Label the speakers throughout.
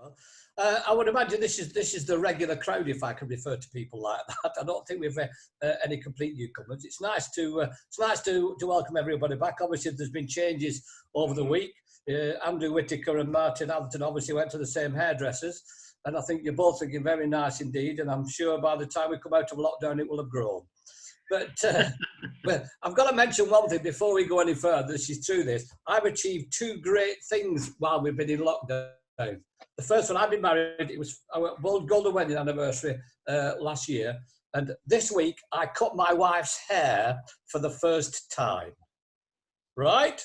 Speaker 1: Well, I would imagine this is the regular crowd, if I can refer to people like that. I don't think we've any complete newcomers. It's nice to welcome everybody back. Obviously, there's been changes over the week. Andrew Whittaker and Martin Atherton obviously went to the same hairdressers, and I think you're both looking very nice indeed. And I'm sure by the time we come out of lockdown, it will have grown. But I've got to mention one thing before we go any further. This is true. I've achieved two great things while we've been in lockdown. The first one, I've been married. It was our golden wedding anniversary last year, and this week I cut my wife's hair for the first time. Right?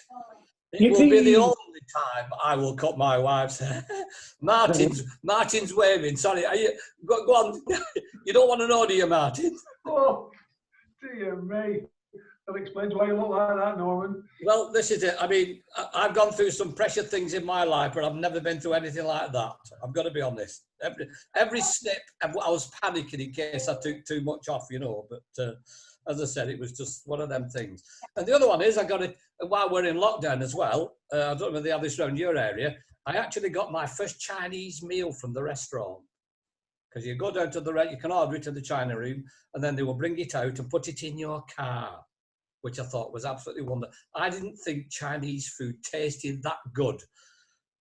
Speaker 1: It will be the only time I will cut my wife's hair. Martin's waving. Sorry, go on. You don't want to know, do you, Martin?
Speaker 2: Oh, dear me. That explains why you look like that, Norman.
Speaker 1: Well, this is it. I mean, I've gone through some pressure things in my life, but I've never been through anything like that. I've got to be honest. Every snip, I was panicking in case I took too much off, you know. But as I said, it was just one of them things. And the other one is, I got it while we're in lockdown as well. I don't know whether they have this around your area. I actually got my first Chinese meal from the restaurant. Because you go down to you can order it in the China room, and then they will bring it out and put it in your car, which I thought was absolutely wonderful. I didn't think Chinese food tasted that good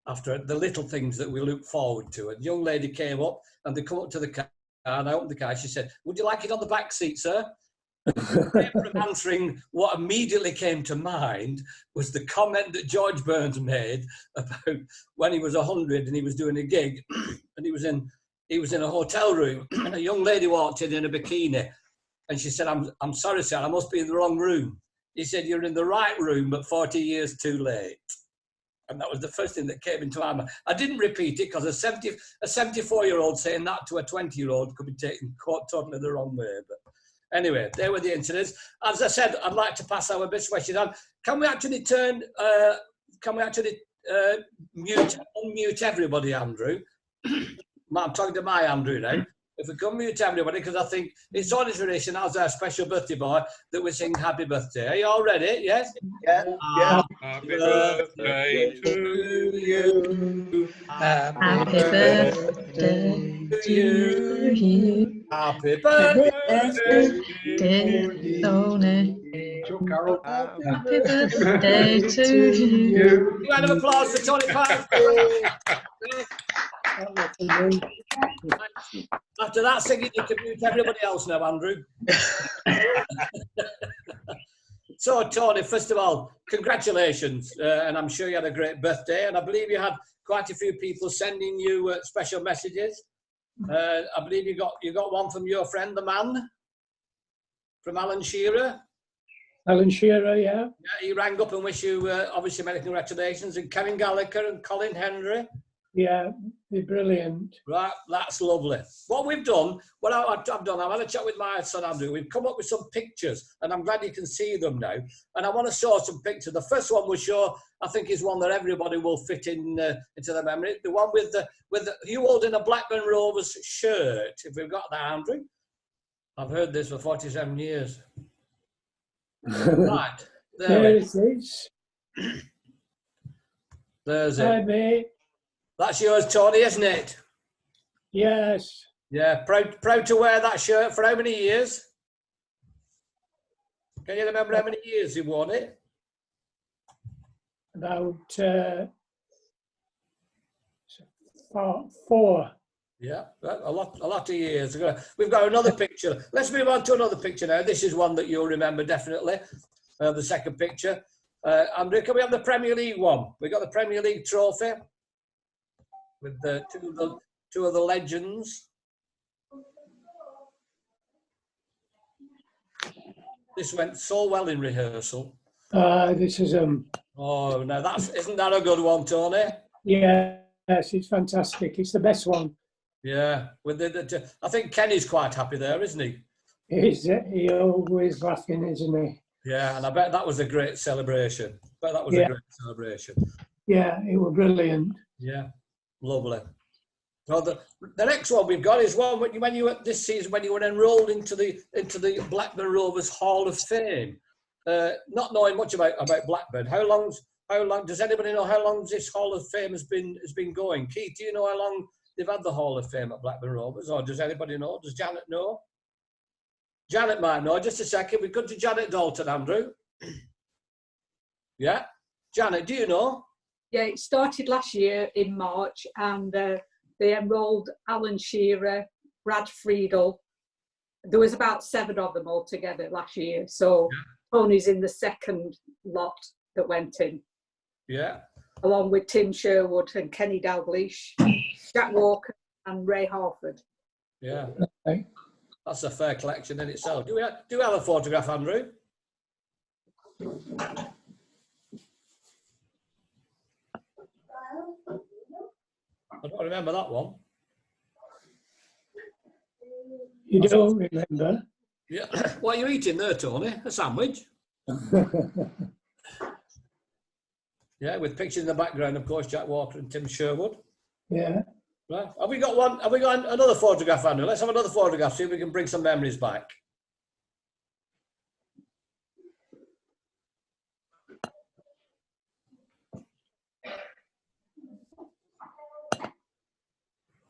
Speaker 1: after the little things that we look forward to. And the young lady came up, and they come up to the car, and I opened the car. She said, "Would you like it on the back seat, sir?" From answering, what immediately came to mind was the comment that George Burns made about when he was 100 and he was doing a gig, and he was in a hotel room, and a young lady walked in a bikini. And she said, I'm sorry, sir, I must be in the wrong room. He said, you're in the right room, but 40 years too late. And that was the first thing that came into my mind. I didn't repeat it because a 74-year-old saying that to a 20-year-old could be taken totally the wrong way. But anyway, there were the incidents. As I said, I'd like to pass our best wishes on. Can we actually unmute everybody, Andrew? I'm talking to my Andrew now. If we can mute everybody, because I think it's only tradition as our special birthday boy that we sing happy birthday. Are you all ready? Yes?
Speaker 3: Yeah.
Speaker 4: Happy birthday to you.
Speaker 5: Happy birthday to you.
Speaker 1: Happy birthday,
Speaker 5: Dear Tony.
Speaker 2: Carol.
Speaker 5: Happy birthday to you.
Speaker 1: round of applause for Tony Park. After that singing, you can mute everybody else now, Andrew. So, Tony, first of all, congratulations. And I'm sure you had a great birthday. And I believe you had quite a few people sending you special messages. I believe you got one from your friend, the man, from Alan Shearer.
Speaker 3: Alan Shearer, yeah.
Speaker 1: Yeah, he rang up and wished you, obviously, many congratulations. And Kevin Gallagher and Colin Henry.
Speaker 3: Yeah, they're brilliant.
Speaker 1: Right, that's lovely. What we've done, I've had a chat with my son Andrew. We've come up with some pictures, and I'm glad you can see them now. And I want to show some pictures. The first one we'll show, I think, is one that everybody will fit in into their memory. The one with you holding a Blackburn Rovers shirt. If we've got that, Andrew. I've heard this for 47 years. Right,
Speaker 3: there it is.
Speaker 1: There's
Speaker 3: Hi,
Speaker 1: it.
Speaker 3: mate.
Speaker 1: That's yours, Tony, isn't it?
Speaker 3: Yes.
Speaker 1: Yeah, proud to wear that shirt for how many years? Can you remember how many years you worn it?
Speaker 3: About 4.
Speaker 1: Yeah, a lot of years ago. We've got another picture. Let's move on to another picture now. This is one that you'll remember definitely. The second picture. Andrew, can we have the Premier League one? We've got the Premier League trophy with the two of the legends. This went so well in rehearsal.
Speaker 3: This is
Speaker 1: Oh, now isn't that a good one, Tony?
Speaker 3: yeah, yes, it's fantastic. It's the best one.
Speaker 1: Yeah, with I think Kenny's quite happy there, isn't he?
Speaker 3: He always laughing, isn't he?
Speaker 1: Yeah, and I bet that was a great celebration. A great celebration.
Speaker 3: Yeah, it was brilliant.
Speaker 1: Yeah, lovely. Well, the next one we've got is one when you were this season when you were enrolled into the Blackburn Rovers Hall of Fame. Not knowing much about Blackburn, how long's how long, does anybody know how long this Hall of Fame has been going? Keith, do you know how long they've had the Hall of Fame at Blackburn Rovers, or does anybody know? Does Janet know? Janet might know. Just a second. We come to Janet Dalton, Andrew. Yeah, Janet, do you know?
Speaker 6: Yeah, it started last year in March, and they enrolled Alan Shearer, Brad Friedel. There was about 7 of them altogether last year. So Tony's in the second lot that went in.
Speaker 1: Yeah.
Speaker 6: Along with Tim Sherwood and Kenny Dalglish, Jack Walker and Ray Harford.
Speaker 1: Yeah.
Speaker 3: Okay.
Speaker 1: That's a fair collection in itself. Do we have a photograph, Andrew? I don't remember that one.
Speaker 3: You don't remember?
Speaker 1: Yeah. What are you eating there, Tony? A sandwich? Yeah, with pictures in the background, of course, Jack Walker and Tim Sherwood.
Speaker 3: Yeah.
Speaker 1: Right. Have we got one? Have we got another photograph, Andrew? Let's have another photograph, see if we can bring some memories back.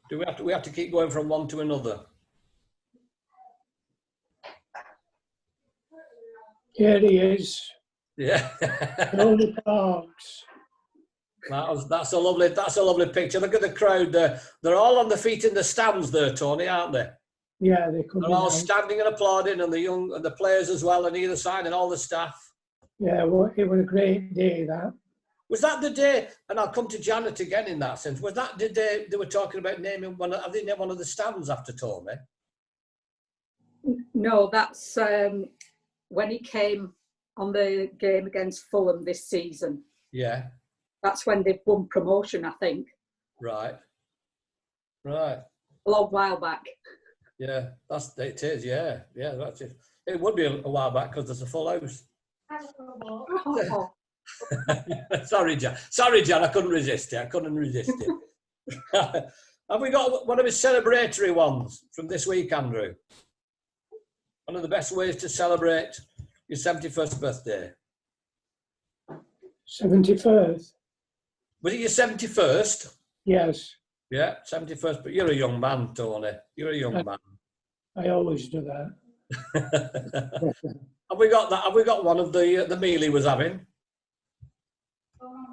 Speaker 1: Do we have to keep going from one to another?
Speaker 3: Here he is.
Speaker 1: Yeah.
Speaker 3: Tony Parks.
Speaker 1: That's a lovely picture. Look at the crowd there. They're all on the feet in the stands there, Tony, aren't they?
Speaker 3: Yeah, they come
Speaker 1: They're all
Speaker 3: out.
Speaker 1: standing and applauding, and the players as well on either side, and all the staff.
Speaker 3: Yeah, well, it was a great day, that.
Speaker 1: Was that the day? And I'll come to Janet again in that sense. Was that the day they were talking about naming one? Have they named one of the stands after Tony?
Speaker 6: No, that's when he came on the game against Fulham this season.
Speaker 1: Yeah.
Speaker 6: That's when they've won promotion, I think.
Speaker 1: Right. Right.
Speaker 6: A long while back.
Speaker 1: Yeah. It is. Yeah. Yeah. That's it. It would be a while back because there's a full house.
Speaker 6: Oh,
Speaker 1: Sorry, Jan. Sorry, Jan. I couldn't resist it. Have we got one of his celebratory ones from this week, Andrew? One of the best ways to celebrate your 71st birthday.
Speaker 3: 71st?
Speaker 1: Was it your 71st?
Speaker 3: Yes,
Speaker 1: Yeah, 71st. But you're a young man, Tony. You're a young man.
Speaker 3: I always do that.
Speaker 1: Have we got that? Have we got one of the meal he was having?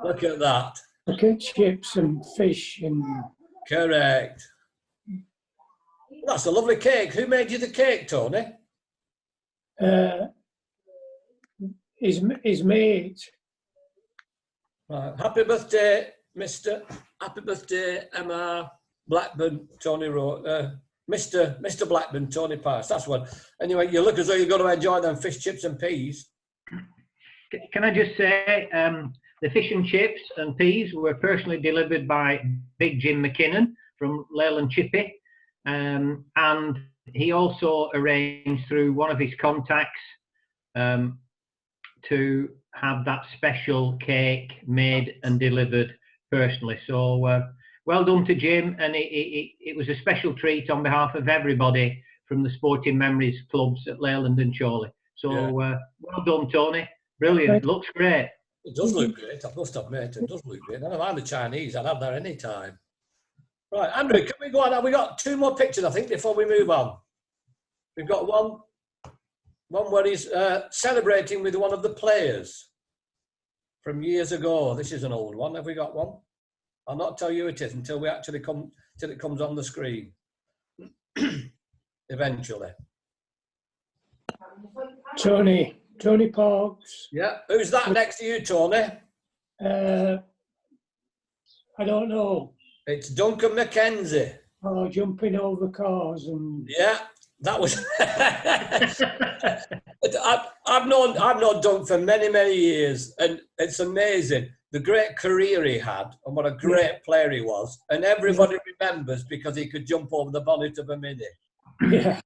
Speaker 1: Look at that.
Speaker 3: Look at chips and fish and...
Speaker 1: Correct. That's a lovely cake. Who made you the cake, Tony?
Speaker 3: His mate.
Speaker 1: Right. Happy birthday, Mr. Happy birthday, Emma Blackburn, Tony wrote. Mr. Blackburn, Tony Parks. That's one. Anyway, you look as though you're going to enjoy them fish, chips and peas.
Speaker 7: Can I just say, the fish and chips and peas were personally delivered by Big Jim McKinnon from Leyland Chippy. And he also arranged through one of his contacts to have that special cake made and delivered personally. So well done to Jim, and it was a special treat on behalf of everybody from the Sporting Memories clubs at Leyland and Chorley. So
Speaker 1: Yeah.
Speaker 7: well done, Tony. Brilliant. Looks great.
Speaker 1: It does look great, I must admit. It does look great. I don't mind the Chinese. I'd have that any time. Right, Andrew, can we go on? We got 2 more pictures, I think, before we move on. We've got one where he's celebrating with one of the players from years ago. This is an old one. Have we got one? I'll not tell you it is until we actually till it comes on the screen. Eventually.
Speaker 3: Tony Parks.
Speaker 1: Yeah. Who's that next to you, Tony?
Speaker 3: I don't know.
Speaker 1: It's Duncan McKenzie.
Speaker 3: Oh, jumping over cars and...
Speaker 1: Yeah, that was. I've known Dunk for many years, and it's amazing the great career he had and what a great player he was. And everybody remembers because he could jump over the bonnet of a Mini.
Speaker 3: Yeah.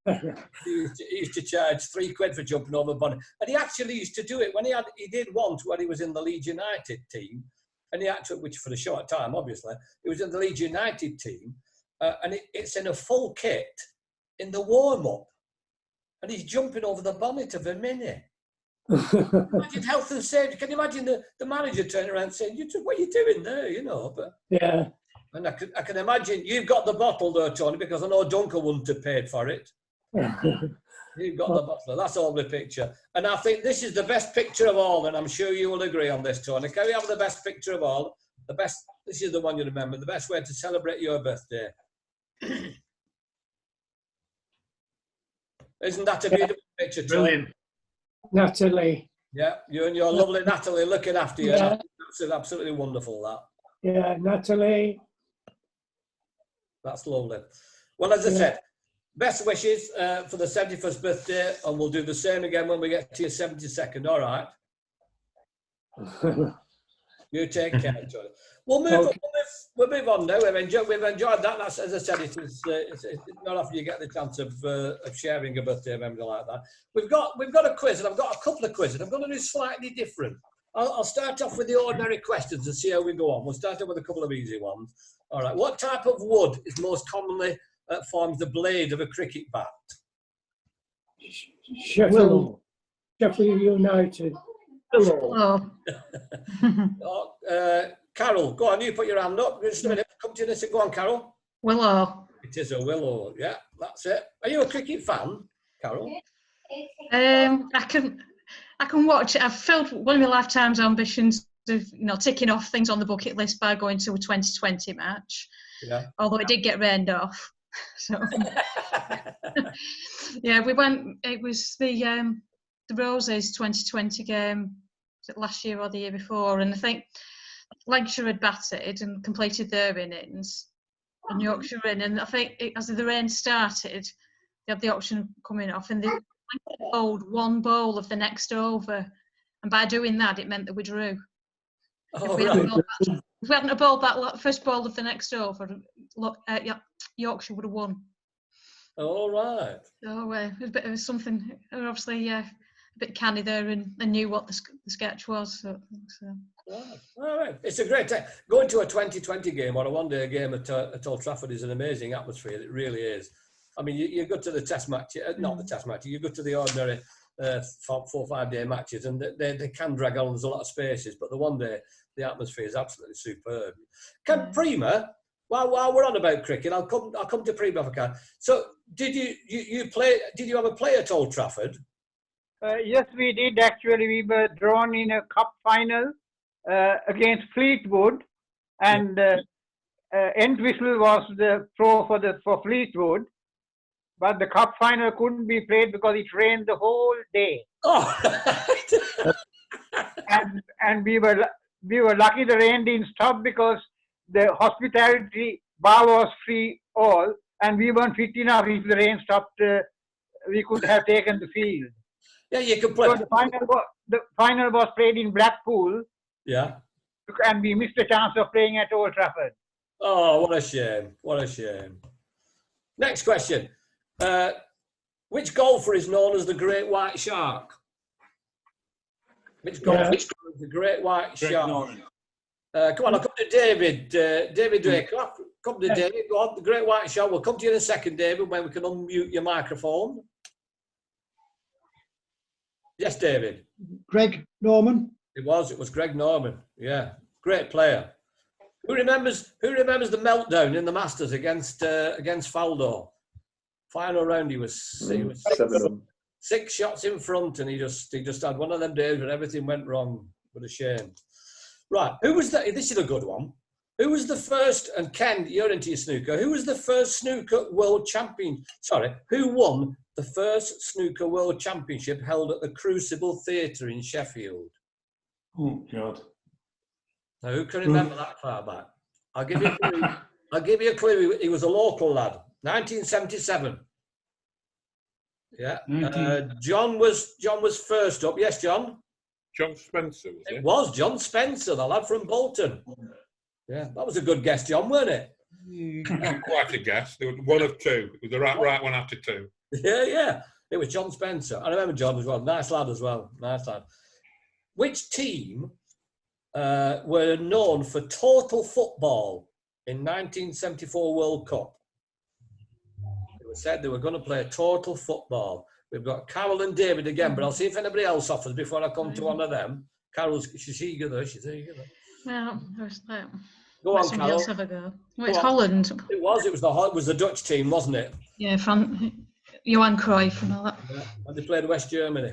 Speaker 1: He used to charge £3 for jumping over the bonnet, and he actually used to do it when he did once when he was in the Leeds United team, and he actually, which for a short time, obviously, he was in the Leeds United team, and it's in a full kit in the warm-up, and he's jumping over the bonnet of a Mini. Imagine health and safety. Can you imagine the manager turning around saying, what are you doing there, you know? But
Speaker 3: Yeah.
Speaker 1: and I can imagine you've got the bottle though, Tony, because I know Duncan wouldn't have paid for it. You've got the bottle. That's all the picture. And I think this is the best picture of all, and I'm sure you will agree on this, Tony. Can we have the best picture of all? The best, this is the one you remember, the best way to celebrate your birthday. Isn't that a beautiful picture, Tony?
Speaker 7: Brilliant.
Speaker 3: Natalie.
Speaker 1: Yeah, you and your lovely Natalie looking after you.
Speaker 3: Yeah.
Speaker 1: That's absolutely wonderful, that.
Speaker 3: Yeah, Natalie.
Speaker 1: That's lovely. Well, as I said, best wishes for the 71st birthday, and we'll do the same again when we get to your 72nd, all right? You take care, Tony. We'll move on now. We've enjoyed that. That's, as I said, it's not often you get the chance of sharing a birthday memory like that. We've got a quiz, and I've got a couple of quizzes. I'm going to do slightly different. I'll start off with the ordinary questions and see how we go on. We'll start off with a couple of easy ones. All right. What type of wood is most commonly forms the blade of a cricket bat?
Speaker 3: Sheffield United.
Speaker 5: Hello.
Speaker 1: Carol, go on, you put your hand up. Just a minute, come to you this. Go on, Carol.
Speaker 5: Willow.
Speaker 1: It is a willow, yeah, that's it. Are you a cricket fan, Carol?
Speaker 5: I can watch it. I've filled one of my lifetime's ambitions of, ticking off things on the bucket list by going to a 2020 match.
Speaker 1: Yeah.
Speaker 5: Although it did get rained off. So yeah, we went. It was the Roses 2020 game. Was it last year or the year before? And I think Lancashire had batted and completed their innings, and Yorkshire in. And I think as the rain started, they had the option coming off, and they bowled one bowl of the next over. And by doing that, it meant that we drew.
Speaker 1: Oh,
Speaker 5: If we hadn't bowled that first ball of the next over, Yorkshire would have won.
Speaker 1: All right.
Speaker 5: So it was a bit of something. Obviously, a bit canny there, and knew what the sketch was. So.
Speaker 1: All right. It's a great time. Going to a 2020 game or a one-day game at Old Trafford is an amazing atmosphere. It really is. I mean, you go to the test match, not the test match. You go to the ordinary 4 or 5 day matches, and they can drag on. There's a lot of spaces, but the one day, the atmosphere is absolutely superb. Can Prima, while we're on about cricket, I'll come to Prima if I can. So, did you play? Did you ever play at Old Trafford?
Speaker 8: Yes, we did. Actually, we were drawn in a cup final against Fleetwood, and Entwistle was the pro for Fleetwood. But the cup final couldn't be played because it rained the whole day.
Speaker 1: Oh,
Speaker 8: and we were lucky the rain didn't stop because the hospitality bar was free all, and we weren't fit enough. If the rain stopped, we could have taken the field.
Speaker 1: Yeah, you could play.
Speaker 8: So the final was played in Blackpool.
Speaker 1: Yeah.
Speaker 8: And we missed the chance of playing at Old Trafford.
Speaker 1: Oh, what a shame! What a shame. Next question. Which golfer is known as the Great White Shark? Which golfer is the Great White Shark? Come on, I'll come to David. David Draycroft. Come to David. Go on, the Great White Shark. We'll come to you in a second, David, when we can unmute your microphone. Yes, David.
Speaker 9: Greg Norman.
Speaker 1: It was Greg Norman. Yeah, great player. Who remembers the meltdown in the Masters against Faldo? Final round, he was 6 shots in front, and he just had one of them days where everything went wrong. What a shame. Right, who was that? This is a good one. Who was the first? And Ken, you're into your snooker. Who was the first snooker world champion? Sorry, who won the first snooker world championship held at the Crucible Theatre in Sheffield?
Speaker 9: Oh God!
Speaker 1: Now, who can remember that far back? I'll give you a clue. I'll give you a clue. He was a local lad. 1977. Yeah. John was first up. Yes, John.
Speaker 4: John Spencer, was it?
Speaker 1: It was John Spencer, the lad from Bolton. Yeah, that was a good guess, John, wasn't it?
Speaker 4: Not quite a guess. There was one of two. It was the right one after two.
Speaker 1: Yeah. It was John Spencer. I remember John as well. Nice lad as well. Nice lad. Which team were known for total football in 1974 World Cup? It was said they were going to play total football. We've got Carol and David again, but I'll see if anybody else offers before I come to one of them. Carol's, she's eager though, she's eager though.
Speaker 5: Well, who's that?
Speaker 1: Go
Speaker 5: Let
Speaker 1: on,
Speaker 5: somebody
Speaker 1: Carol.
Speaker 5: else have a go. Well, it's
Speaker 1: Go on.
Speaker 5: Holland.
Speaker 1: It was the Dutch team, wasn't it?
Speaker 5: Yeah, from Johan Cruyff and all that.
Speaker 1: Yeah. And they played West Germany.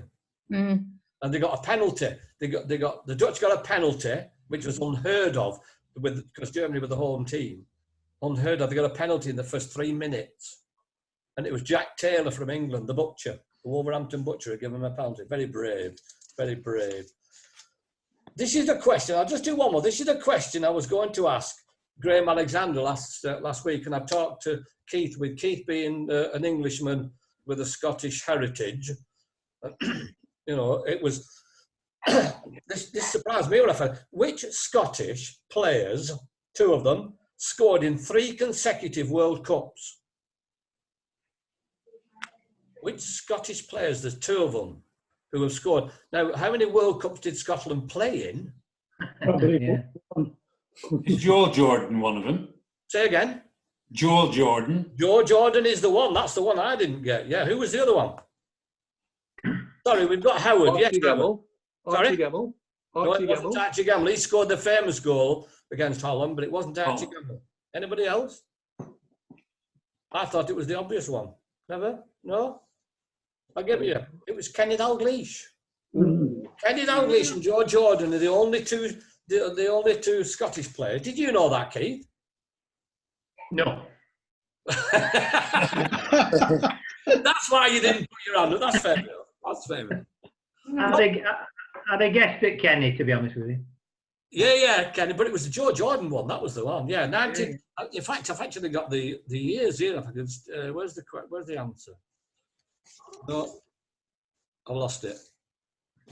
Speaker 5: Mm.
Speaker 1: And they got a penalty. The Dutch got a penalty, which was unheard of because Germany were the home team. Unheard of. They got a penalty in the first 3 minutes. And it was Jack Taylor from England, the butcher, the Wolverhampton butcher, who gave him a penalty. Very brave, very brave. This is the question. I'll just do one more. This is the question I was going to ask Graham Alexander last week, and I talked to Keith, with Keith being an Englishman with a Scottish heritage. You know, it was, this surprised me when I found, which Scottish players, 2 of them, scored in 3 consecutive World Cups? Which Scottish players, there's 2 of them who have scored. Now, how many World Cups did Scotland play in?
Speaker 3: Probably.
Speaker 9: Is Joe Jordan one of them?
Speaker 1: Say again.
Speaker 9: Joe Jordan.
Speaker 1: Joe Jordan is the one. That's the one I didn't get. Yeah, who was the other one? Sorry, we've got Howard.
Speaker 10: Archie
Speaker 1: Yes, Howard.
Speaker 10: Gamble.
Speaker 1: Sorry?
Speaker 10: Archie Gamble.
Speaker 1: No,
Speaker 10: Archie
Speaker 1: it wasn't
Speaker 10: Gamble.
Speaker 1: Archie Gamble. He scored the famous goal against Holland, but it wasn't Archie
Speaker 9: Oh.
Speaker 1: Gamble. Anybody else? I thought it was the obvious one. Never? No? I'll give you. It was Kenny Dalglish. Kenny Dalglish and Joe Jordan are the only two Scottish players. Did you know that, Keith?
Speaker 7: No.
Speaker 1: That's why you didn't put your hand up. That's fair enough. That's fair enough.
Speaker 7: I'd have guessed at Kenny, to be honest with you.
Speaker 1: Yeah, Kenny, but it was the Joe Jordan one. That was the one. Yeah, 19. In fact, I've actually got the years here. If I could, where's the answer? No, I lost it.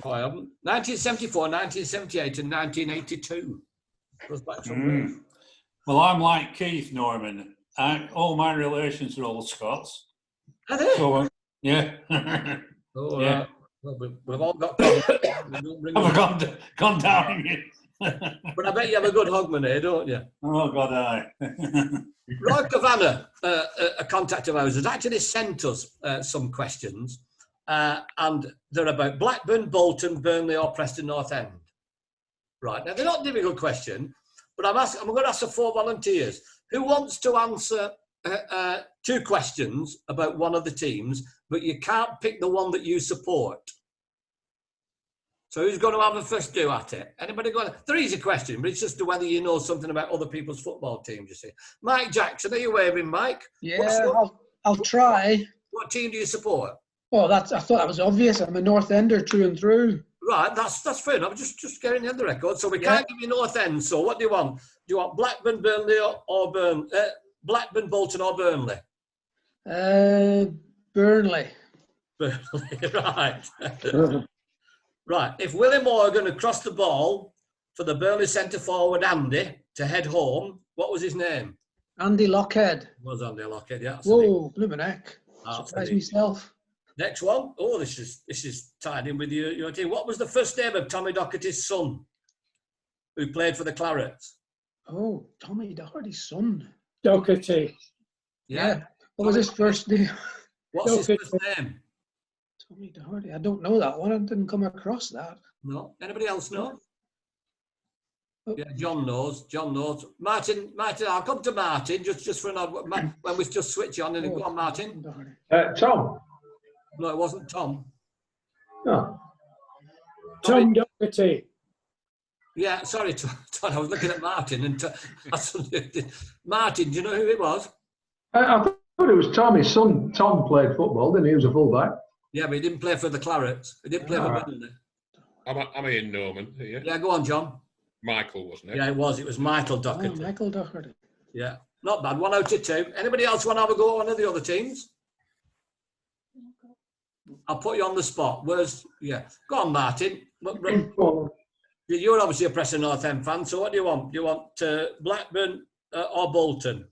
Speaker 1: Oh, I haven't. 1974, 1978, and 1982. Goes back some
Speaker 9: Well, I'm like Keith, Norman. All my relations are all Scots.
Speaker 1: Are they?
Speaker 9: So, yeah.
Speaker 1: Oh,
Speaker 9: Yeah.
Speaker 1: right. Well, we've all got.
Speaker 9: I've gone down here.
Speaker 1: But I bet you have a good hogman here, don't you?
Speaker 9: Oh, God, aye.
Speaker 1: Roy Cavanagh, a contact of ours, has actually sent us some questions, and they're about Blackburn, Bolton, Burnley, or Preston North End. Right, now they're not difficult questions, but I'm going to ask the 4 volunteers. Who wants to answer 2 questions about one of the teams, but you can't pick the one that you support? So who's going to have a first do at it? Anybody going? They're easy question, but it's just whether you know something about other people's football teams, you see. Mike Jackson, are you waving, Mike?
Speaker 11: Yeah, I'll try.
Speaker 1: What team do you support?
Speaker 11: Oh, I thought that was obvious. I'm a North Ender through and through.
Speaker 1: Right, that's fair enough. Just getting in the record. So we can't give you North End. So what do you want? Do you want Blackburn, Burnley, or Blackburn, Bolton, or Burnley?
Speaker 11: Burnley.
Speaker 1: Burnley, right. Right. If Willie Moore are going to cross the ball for the Burnley centre forward Andy to head home, what was his name?
Speaker 11: Andy Lockhead.
Speaker 1: It was Andy Lockhead, yeah.
Speaker 11: Whoa, blooming heck.
Speaker 1: That's
Speaker 11: Surprised
Speaker 1: it.
Speaker 11: myself.
Speaker 1: Next one. Oh, this is tied in with your team. What was the first name of Tommy Docherty's son, who played for the Clarets?
Speaker 11: Oh, Tommy Doherty's son.
Speaker 3: Doherty.
Speaker 1: Yeah.
Speaker 11: What was his first name?
Speaker 1: What's his
Speaker 11: Doherty.
Speaker 1: first name?
Speaker 11: Tommy Doherty. I don't know that one. I didn't come across that.
Speaker 1: No. Anybody else know?
Speaker 11: Oh.
Speaker 1: Yeah, John knows. John knows. Martin, I'll come to Martin just for an odd when we just switch on and go on, Martin.
Speaker 2: Tom.
Speaker 1: No, it wasn't Tom.
Speaker 2: No.
Speaker 3: Tom Doherty.
Speaker 1: Yeah, sorry, Tom. I was looking at Martin and Martin. Do you know who it was?
Speaker 2: I thought it was Tom. His son Tom played football, didn't he? He was a fullback.
Speaker 1: Yeah, but he didn't play for the Clarets. He didn't play for Burnley.
Speaker 4: I'm Ian Norman here.
Speaker 1: Yeah, go on, John.
Speaker 4: Michael, wasn't it?
Speaker 1: Yeah, it was. It was Michael
Speaker 11: Oh,
Speaker 1: Doherty.
Speaker 11: Michael Doherty.
Speaker 1: Yeah, not bad. 1 out of 2. Anybody else want to have a go at one of the other teams? I'll put you on the spot. Yeah. Go on, Martin. You're obviously a Preston North End fan, so what do you want? Do you want Blackburn or Bolton?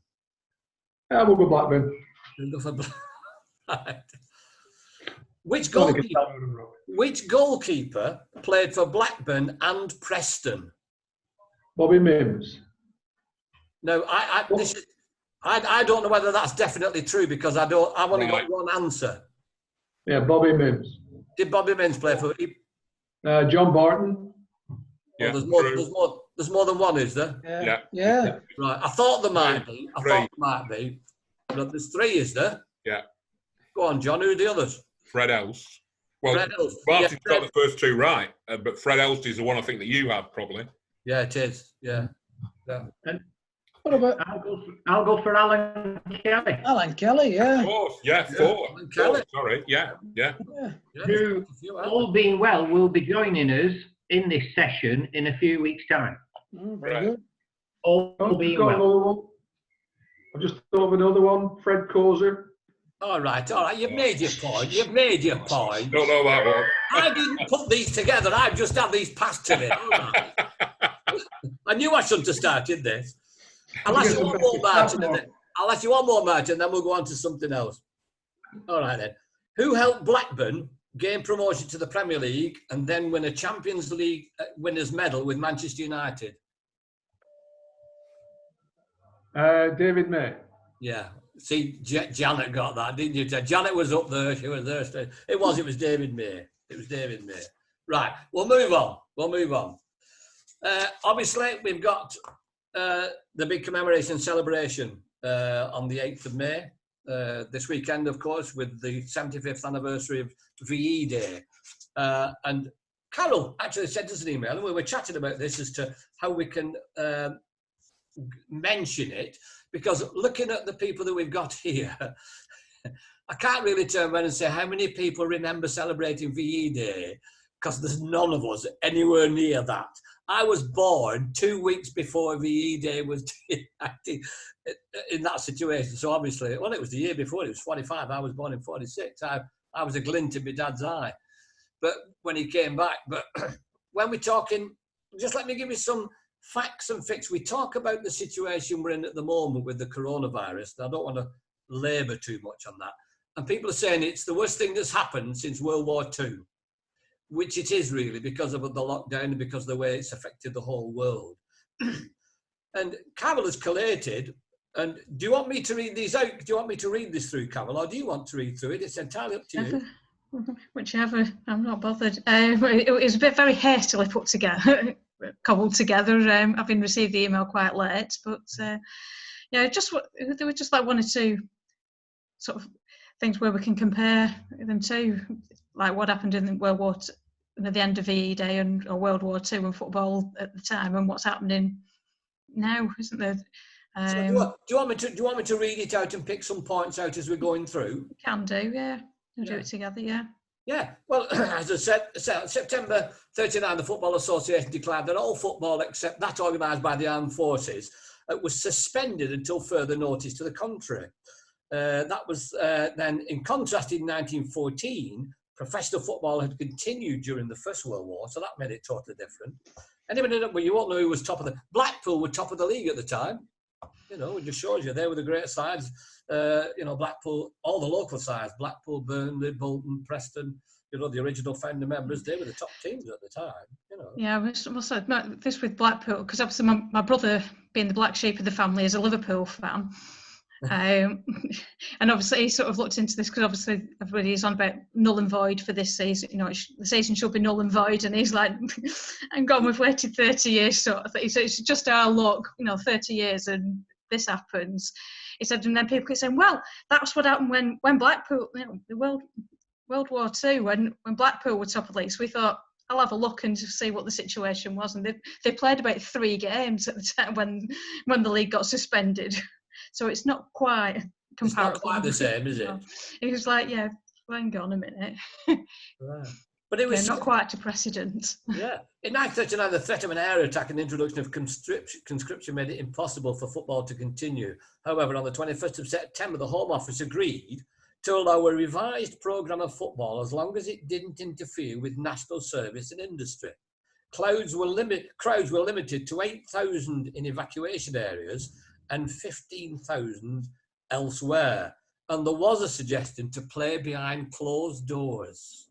Speaker 2: Yeah, we'll go Blackburn.
Speaker 1: You'll go for Right. Which goalkeeper played for Blackburn and Preston?
Speaker 2: Bobby Mims.
Speaker 1: No, I don't know whether that's definitely true because I've only got one answer.
Speaker 2: Yeah, Bobby Mims.
Speaker 1: Did Bobby Mins play for?
Speaker 2: John Barton.
Speaker 4: Yeah,
Speaker 1: There's more.
Speaker 4: true.
Speaker 1: There's more than one, is there?
Speaker 11: Yeah.
Speaker 4: Yeah.
Speaker 11: Yeah.
Speaker 1: Right. I thought there might be.
Speaker 4: Three.
Speaker 1: But there's three, is there?
Speaker 4: Yeah.
Speaker 1: Go on, John. Who are the others?
Speaker 4: Fred Else. Well,
Speaker 1: Fred Else.
Speaker 4: Martin's
Speaker 1: Yeah,
Speaker 4: got
Speaker 1: Fred.
Speaker 4: the first two right, but Fred Else is the one I think that you have probably.
Speaker 1: Yeah, it is. Yeah.
Speaker 11: What about
Speaker 7: I'll go for Alan Kelly,
Speaker 11: Alan Kelly? Yeah.
Speaker 4: Of course, yeah, four.
Speaker 1: Alan
Speaker 4: Four,
Speaker 1: Kelly.
Speaker 4: sorry, yeah.
Speaker 11: Yeah.
Speaker 1: Yeah,
Speaker 7: who,
Speaker 1: there's a few, aren't
Speaker 7: all being well, will be joining us in this session in a few weeks' time.
Speaker 11: Very
Speaker 4: Right.
Speaker 11: good.
Speaker 7: All
Speaker 2: I've
Speaker 7: being
Speaker 2: got
Speaker 7: well.
Speaker 2: another one. I've just thought of another one. Fred Kozer.
Speaker 1: All right. You've made your point. You've made your point.
Speaker 4: Don't know that one.
Speaker 1: I didn't put these together. I've just had these passed to me. All right. I knew I shouldn't have started this. I'll ask you one more, Martin. I'll ask you one more, Martin, then we'll go on to something else. All right, then. Who helped Blackburn gain promotion to the Premier League and then win a Champions League winners' medal with Manchester United?
Speaker 2: David May.
Speaker 1: Yeah. See, Janet got that, didn't you? Janet was up there. She was there. It was David May. It was David May. Right. We'll move on. Obviously, we've got the big commemoration celebration on the 8th of May. This weekend, of course, with the 75th anniversary of VE Day. And Carol actually sent us an email, and we were chatting about this as to how we can mention it, because looking at the people that we've got here, I can't really turn around and say how many people remember celebrating VE Day, because there's none of us anywhere near that. I was born 2 weeks before VE Day was enacted in that situation. So obviously, well, it was the year before, it was 45. I was born in 46. I was a glint in my dad's eye. But when he came back, but when we're talking, just let me give you some facts and figures. We talk about the situation we're in at the moment with the coronavirus. And I don't want to labour too much on that. And people are saying it's the worst thing that's happened since World War II. Which it is really, because of the lockdown and because of the way it's affected the whole world. And Carol has collated, and do you want me to read these out? Do you want me to read this through, Carol, or do you want to read through it? It's entirely up to you.
Speaker 5: Whichever, I'm not bothered. It was a bit very hastily put together, cobbled together, having received the email quite late. But yeah, there were just like one or two sort of things where we can compare them to, like what happened in World War at the end of VE Day or World War II and football at the time, and what's happening now, isn't there?
Speaker 1: So do you want me to read it out and pick some points out as we're going through?
Speaker 5: Can do, yeah. We'll do it together, yeah.
Speaker 1: Yeah, well, as I said, September 39, the Football Association declared that all football except that organised by the armed forces was suspended until further notice to the contrary. That was then, in contrast, in 1914, professional football had continued during the First World War, so that made it totally different. Anybody, well, you won't know who was top of the... Blackpool were top of the league at the time. You know, it just shows you they were the great sides. You know, Blackpool, all the local sides, Blackpool, Burnley, Bolton, Preston, you know, the original founder members, they were the top teams at the time, you know.
Speaker 5: Yeah, this with Blackpool, because obviously my brother, being the black sheep of the family, is a Liverpool fan. And obviously he sort of looked into this because obviously everybody is on about null and void for this season. You know, the season should be null and void, and he's like, "I'm gone. We've waited 30 years, sort of thing." So it's just our luck, you know, 30 years, and this happens. He said, and then people keep saying, "Well, that's what happened when Blackpool, you know, the World War II, when Blackpool were top of the league." So we thought, I'll have a look and just see what the situation was, and they played about 3 games at the time when the league got suspended. So it's not quite comparable.
Speaker 1: It's not quite the same, is it?
Speaker 5: It was like, yeah, hang on a minute.
Speaker 1: Right. But it was
Speaker 5: not quite to precedent.
Speaker 1: Yeah. In 1939, the threat of an air attack and the introduction of conscription made it impossible for football to continue. However, on the 21st of September, the Home Office agreed to allow a revised programme of football as long as it didn't interfere with national service and industry. Crowds were limited to 8,000 in evacuation areas and 15,000 elsewhere. And there was a suggestion to play behind closed doors.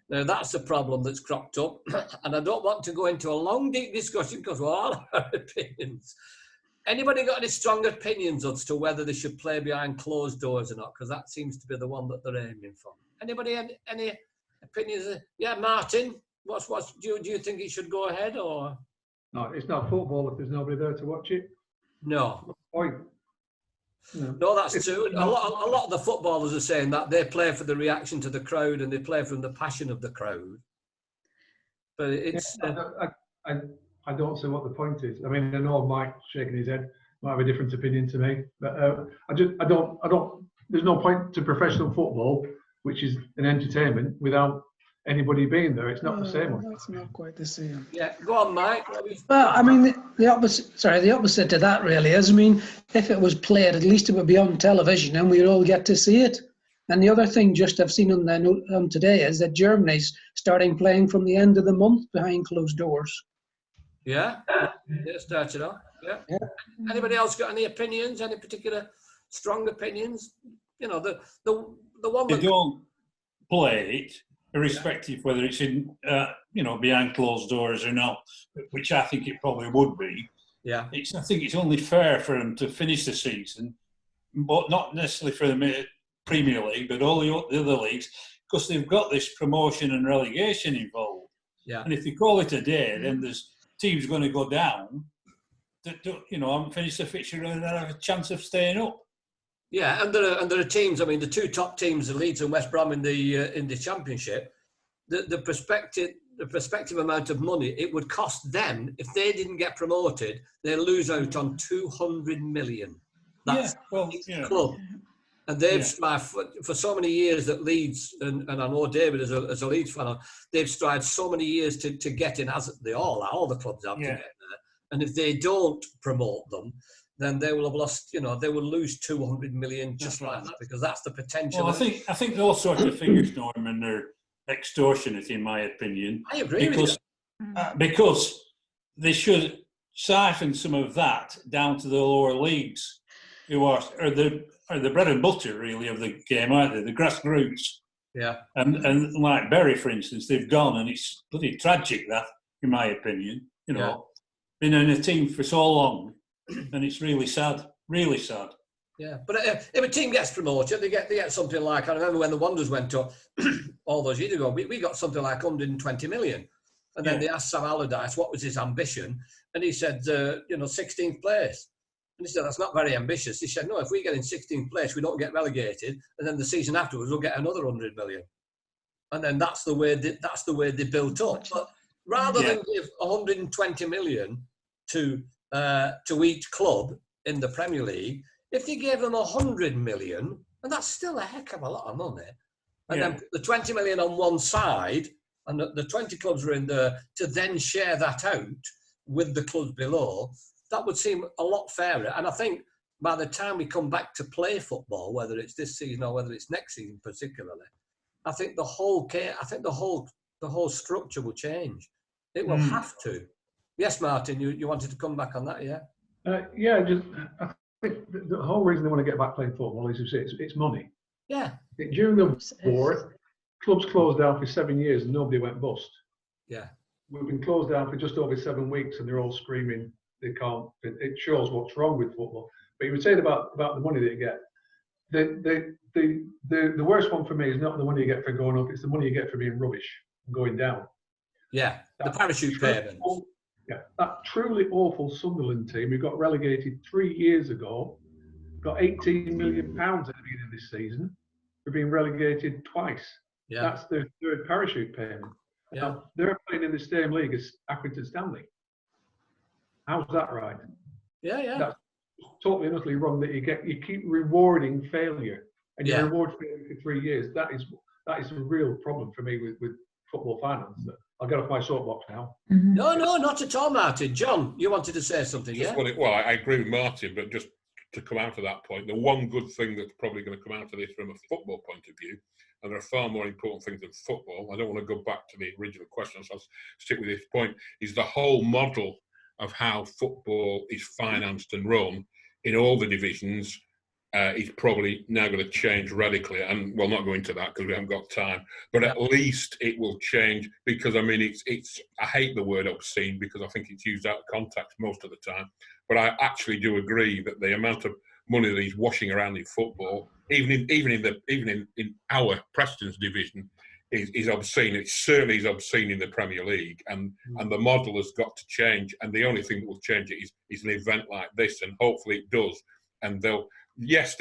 Speaker 1: Now, that's a problem that's cropped up, and I don't want to go into a long, deep discussion because we're all our opinions. Anybody got any strong opinions as to whether they should play behind closed doors or not? Because that seems to be the one that they're aiming for. Anybody any opinions? Yeah, Martin. What's do you think it should go ahead or
Speaker 2: No, it's not football if there's nobody there to watch it.
Speaker 1: no?
Speaker 2: Point. No.
Speaker 1: No, that's true. A lot of the footballers are saying that they play for the reaction to the crowd and they play from the passion of the crowd. But it's.
Speaker 2: I don't see what the point is. I mean, I know Mike shaking his head might have a different opinion to me, but I don't. There's no point to professional football, which is an entertainment, without anybody being there. It's not the same.
Speaker 11: That's not quite the same.
Speaker 1: Yeah, go on, Mike.
Speaker 11: Well, I mean, the opposite to that really is, I mean, if it was played, at least it would be on television and we'd all get to see it. And the other thing just I've seen on today is that Germany's starting playing from the end of the month behind closed doors.
Speaker 1: Yeah, started off. Yeah. Anybody else got any opinions? Any particular strong opinions? You know, the one
Speaker 9: They
Speaker 1: that
Speaker 9: don't play it, irrespective whether it's in, behind closed doors or not, which I think it probably would be.
Speaker 1: Yeah.
Speaker 9: I think it's only fair for them to finish the season, but not necessarily for the Premier League, but all the other leagues, because they've got this promotion and relegation involved.
Speaker 1: Yeah.
Speaker 9: And if they call it a day, then there's teams going to go down that haven't finished the fixture and have a chance of staying up.
Speaker 1: Yeah, and there are teams. I mean, the two top teams, the Leeds and West Brom in the Championship. The prospective amount of money it would cost them if they didn't get promoted, they lose out on 200 million. That's club, and they've strived for so many years that Leeds and I know David as a Leeds fan, they've strived so many years to get in, as they all the clubs have to get there. And if they don't promote them, then they will have lost, they will lose 200 million just like that, because that's the potential.
Speaker 9: Well, I think those sorts of figures, Norman, are extortionate in my opinion.
Speaker 1: I agree with you.
Speaker 9: Because they should siphon some of that down to the lower leagues, who are the bread and butter really of the game, aren't they? The grassroots.
Speaker 1: Yeah.
Speaker 9: And like Bury, for instance, they've gone, and it's bloody tragic that, in my opinion. Been in a team for so long. And it's really sad, really sad.
Speaker 1: Yeah, but if a team gets promoted, they get something like, I remember when the Wanderers went up all those years ago, we got something like 120 million. And then they asked Sam Allardyce what was his ambition, and he said, 16th place. And he said, that's not very ambitious. He said, no, if we get in 16th place, we don't get relegated, and then the season afterwards we'll get another 100 million. And then that's the way they built up. But rather than give 120 million to each club in the Premier League, if they gave them 100 million, and that's still a heck of a lot of money, and then put the 20 million on one side, and the 20 clubs are in there to then share that out with the clubs below, that would seem a lot fairer. And I think by the time we come back to play football, whether it's this season or whether it's next season particularly, I think the whole structure will change. It will have to. Yes, Martin, you wanted to come back on that, yeah?
Speaker 2: I think the whole reason they want to get back playing football is it's money.
Speaker 1: Yeah.
Speaker 2: During the war, clubs closed down for 7 years and nobody went bust.
Speaker 1: Yeah.
Speaker 2: We've been closed down for just over 7 weeks and they're all screaming they can't. It shows what's wrong with football. But you were saying about the money that you get. The worst one for me is not the money you get for going up, it's the money you get for being rubbish and going down.
Speaker 1: Yeah, the parachute payments.
Speaker 2: Yeah, that truly awful Sunderland team who got relegated 3 years ago got £18 million at the beginning of this season for being relegated twice.
Speaker 1: Yeah.
Speaker 2: That's their third parachute payment.
Speaker 1: Yeah.
Speaker 2: Now, they're playing in the same league as Accrington Stanley. How's that right?
Speaker 1: Yeah.
Speaker 2: That's totally and utterly wrong that you keep rewarding failure and you reward failure for 3 years. That is a real problem for me with football finance. I'll get off my soapbox now.
Speaker 1: No, not at all, Martin. John, you wanted to say something,
Speaker 4: I agree with Martin, but just to come out of that point, the one good thing that's probably going to come out of this from a football point of view, and there are far more important things than football, I don't want to go back to the original question, so I'll stick with this point, is the whole model of how football is financed and run in all the divisions is probably now going to change radically. And we'll not go into that because we haven't got time. But at least it will change because, I mean, it's I hate the word obscene because I think it's used out of context most of the time. But I actually do agree that the amount of money that he's washing around in football, even in our Preston's division, is obscene. It certainly is obscene in the Premier League, and the model has got to change. And the only thing that will change it is an event like this, and hopefully it does. And they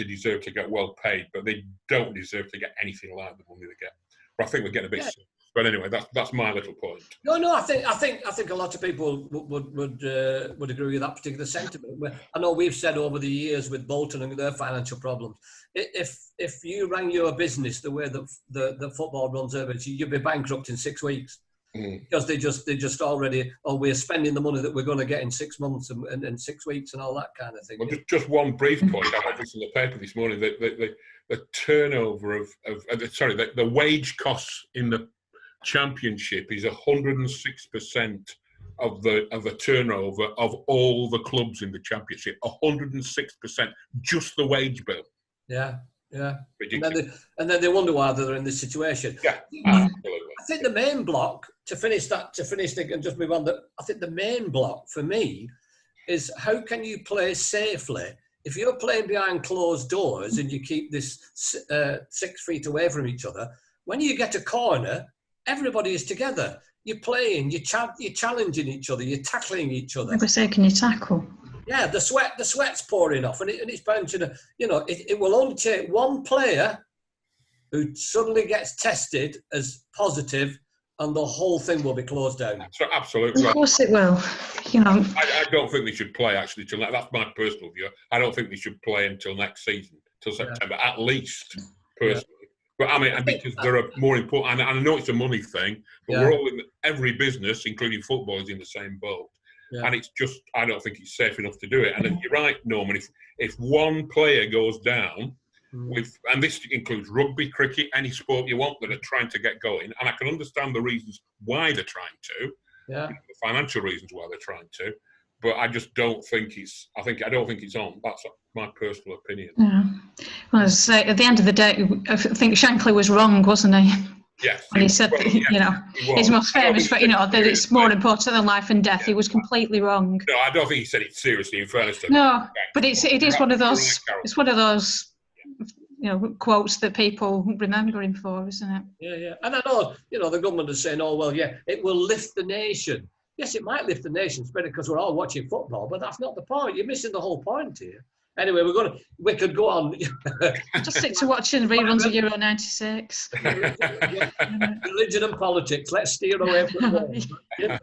Speaker 4: deserve to get well paid, but they don't deserve to get anything like the money they get. But I think we're getting a bit. Yeah. But anyway, that's my little point.
Speaker 1: No, I think a lot of people would agree with that particular sentiment. I know we've said over the years with Bolton and their financial problems, if you ran your business the way that the football runs over, you'd be bankrupt in 6 weeks. Because they just already, we're spending the money that we're going to get in 6 months and 6 weeks and all that kind of thing.
Speaker 4: Well, just one brief point. I read this in the paper this morning. The turnover the wage costs in the Championship is 106% of the turnover of all the clubs in the Championship. 106%, just the wage bill.
Speaker 1: Yeah. And then they wonder why they're in this situation.
Speaker 4: Yeah, absolutely.
Speaker 1: I think the main block to finish and just move on. I think the main block for me is how can you play safely if you're playing behind closed doors and you keep this 6 feet away from each other. When you get a corner, everybody is together. You're playing. You're challenging each other. You're tackling each other.
Speaker 5: Like I say, can you tackle?
Speaker 1: Yeah, the sweat's pouring off, and it's bound to. It will only take one player who suddenly gets tested as positive, and the whole thing will be closed down.
Speaker 4: So absolutely.
Speaker 5: Of course it will.
Speaker 4: I don't think they should play actually till that's my personal view. I don't think they should play until next season, till September at least, personally. Yeah. But I mean, and because there are more important, and I know it's a money thing, but we're all in every business, including football, is in the same boat. Yeah. And it's just, I don't think it's safe enough to do it. And you're right, Norman, if one player goes down, and this includes rugby, cricket, any sport you want that are trying to get going, and I can understand the reasons why they're trying to, the financial reasons why they're trying to, but I just don't think I don't think it's on. That's my personal opinion.
Speaker 5: Yeah. Well, as I say, at the end of the day, I think Shankly was wrong, wasn't he?
Speaker 4: Yes.
Speaker 5: And he said, he's most famous for, that it's more important than life and death. He was completely wrong.
Speaker 4: No, I don't think he said it seriously, in fairness to him.
Speaker 5: No, but it is one of those, it's one of those, quotes that people remember him for, isn't it?
Speaker 1: Yeah. And I know, the government is saying, it will lift the nation. Yes, it might lift the nation, especially because we're all watching football, but that's not the point. You're missing the whole point here. Anyway, we could go on.
Speaker 5: Just stick to watching reruns of Euro 96.
Speaker 1: Religion and politics. Let's steer away from that.